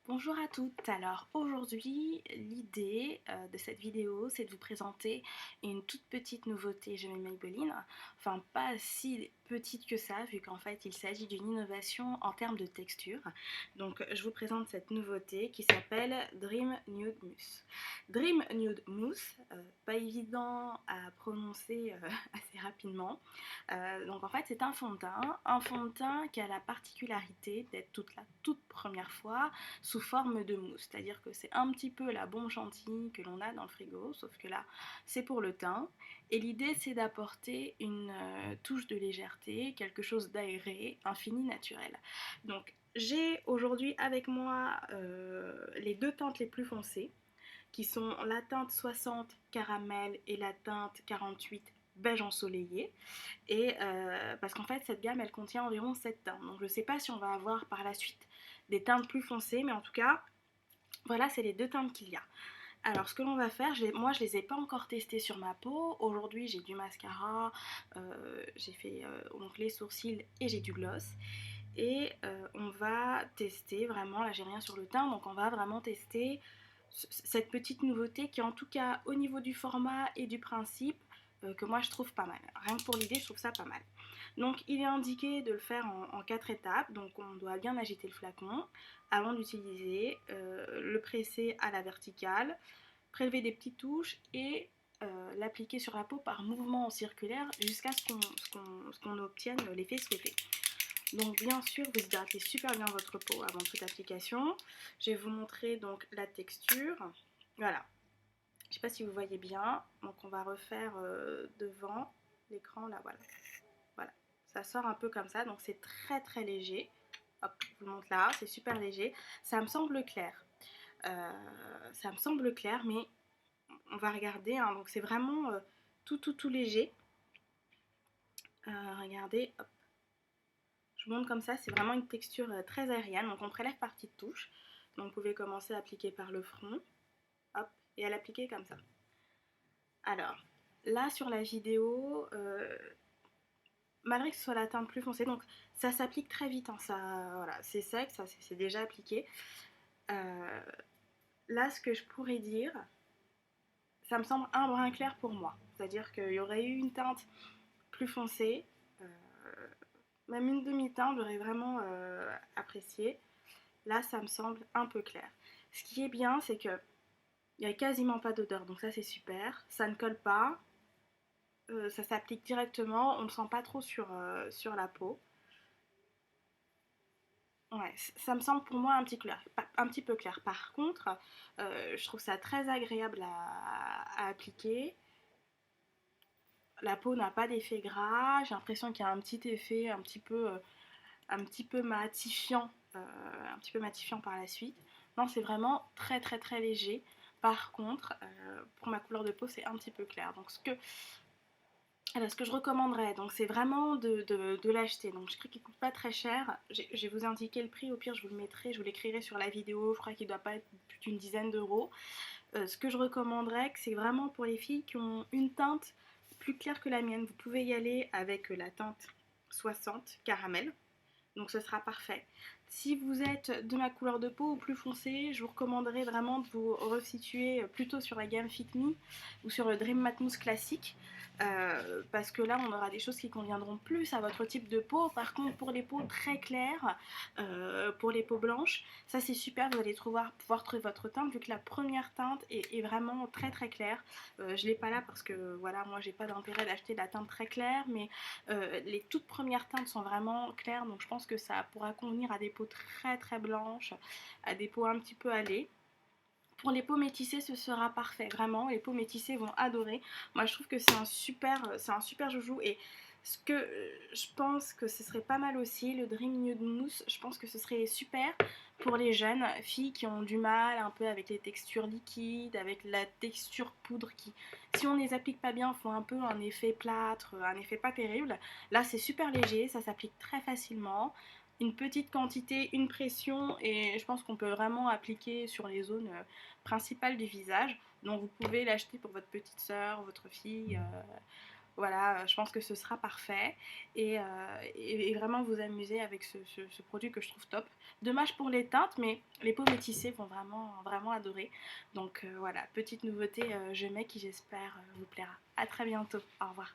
Bonjour à toutes, alors aujourd'hui l'idée de cette vidéo c'est de vous présenter une toute petite nouveauté chez Maybelline, enfin pas si petite que ça vu qu'en fait il s'agit d'une innovation en termes de texture. Donc je vous présente cette nouveauté qui s'appelle Dream Nude Mousse. Dream Nude Mousse, pas évident à prononcer assez rapidement. Donc en fait c'est un fond de teint qui a la particularité d'être la toute première fois sous forme de mousse, c'est-à-dire que c'est un petit peu la bombe chantilly que l'on a dans le frigo, sauf que là c'est pour le teint, et l'idée c'est d'apporter une touche de légèreté, quelque chose d'aéré, infini, naturel. Donc j'ai aujourd'hui avec moi les deux teintes les plus foncées, qui sont la teinte 60 caramel et la teinte 48 beige ensoleillé. Et parce qu'en fait cette gamme elle contient environ 7 teintes, donc je ne sais pas si on va avoir par la suite des teintes plus foncées, mais en tout cas voilà, c'est les deux teintes qu'il y a. Alors ce que l'on va faire, moi je les ai pas encore testées sur ma peau. Aujourd'hui j'ai du mascara, j'ai fait donc les sourcils et j'ai du gloss. Et on va tester vraiment, là j'ai rien sur le teint, donc on va vraiment tester cette petite nouveauté qui en tout cas au niveau du format et du principe, que moi je trouve pas mal. Rien que pour l'idée je trouve ça pas mal. Donc il est indiqué de le faire en 4 étapes, donc on doit bien agiter le flacon avant d'utiliser, le presser à la verticale, prélever des petites touches et l'appliquer sur la peau par mouvement circulaire jusqu'à ce qu'on obtienne l'effet souhaité. Donc bien sûr vous hydratez super bien votre peau avant toute application. Je vais vous montrer donc la texture. Voilà, je ne sais pas si vous voyez bien, donc on va refaire devant l'écran là, voilà. Voilà, ça sort un peu comme ça, donc c'est très très léger. Hop, je vous montre là, c'est super léger. Ça me semble clair. Ça me semble clair, mais on va regarder, hein. Donc c'est vraiment tout léger. Regardez, hop. Je vous montre comme ça, c'est vraiment une texture très aérienne. Donc on prélève par petites touches. Donc vous pouvez commencer à appliquer par le front, hop, et à l'appliquer comme ça. Alors, là sur la vidéo, malgré que ce soit la teinte plus foncée, donc ça s'applique très vite, hein, ça, voilà, c'est sec, ça c'est déjà appliqué. Là, ce que je pourrais dire, ça me semble un brin clair pour moi. C'est-à-dire qu'il y aurait eu une teinte plus foncée, euh, même une demi-teinte, j'aurais vraiment apprécié. Là, ça me semble un peu clair. Ce qui est bien, c'est que il n'y a quasiment pas d'odeur, donc ça c'est super. Ça ne colle pas, ça s'applique directement, on ne sent pas trop sur la peau. Ouais, ça me semble pour moi un petit peu clair. Par contre, je trouve ça très agréable à appliquer. La peau n'a pas d'effet gras, j'ai l'impression qu'il y a un petit effet un petit peu matifiant, par la suite. Non, c'est vraiment très très très léger. Par contre, pour ma couleur de peau, c'est un petit peu clair. Donc ce que je recommanderais, donc c'est vraiment de l'acheter. Donc je crois qu'il ne coûte pas très cher. Je vais vous indiquer le prix, au pire je vous le mettrai, je vous l'écrirai sur la vidéo. Je crois qu'il ne doit pas être plus d'une dizaine d'euros. Ce que je recommanderais, c'est vraiment pour les filles qui ont une teinte plus claire que la mienne. Vous pouvez y aller avec la teinte 60 caramel, donc ce sera parfait. Si vous êtes de ma couleur de peau ou plus foncé, je vous recommanderais vraiment de vous resituer plutôt sur la gamme Fit Me ou sur le Dream Matte Mousse classique, parce que là on aura des choses qui conviendront plus à votre type de peau. Par contre pour les peaux très claires, pour les peaux blanches, ça c'est super, vous allez pouvoir trouver votre teinte vu que la première teinte est vraiment très très claire. Je l'ai pas là parce que voilà, moi j'ai pas d'intérêt d'acheter de la teinte très claire, mais les toutes premières teintes sont vraiment claires, donc je pense que ça pourra convenir à des peaux très très blanches, à des peaux un petit peu hâlées. Pour les peaux métissées, ce sera parfait, vraiment. Les peaux métissées vont adorer. Moi, je trouve que c'est un super joujou. Et ce que je pense que ce serait pas mal aussi, le Dream Nude Mousse, je pense que ce serait super pour les jeunes filles qui ont du mal un peu avec les textures liquides, avec la texture poudre qui, si on ne les applique pas bien, font un peu un effet plâtre, un effet pas terrible. Là, c'est super léger, ça s'applique très facilement. Une petite quantité, une pression, et je pense qu'on peut vraiment appliquer sur les zones principales du visage. Donc vous pouvez l'acheter pour votre petite soeur, votre fille, Voilà, je pense que ce sera parfait et vraiment vous amuser avec ce produit que je trouve top. Dommage pour les teintes, mais les peaux métissées vont vraiment adorer. Donc voilà, petite nouveauté, je mets qui j'espère vous plaira. À très bientôt, au revoir.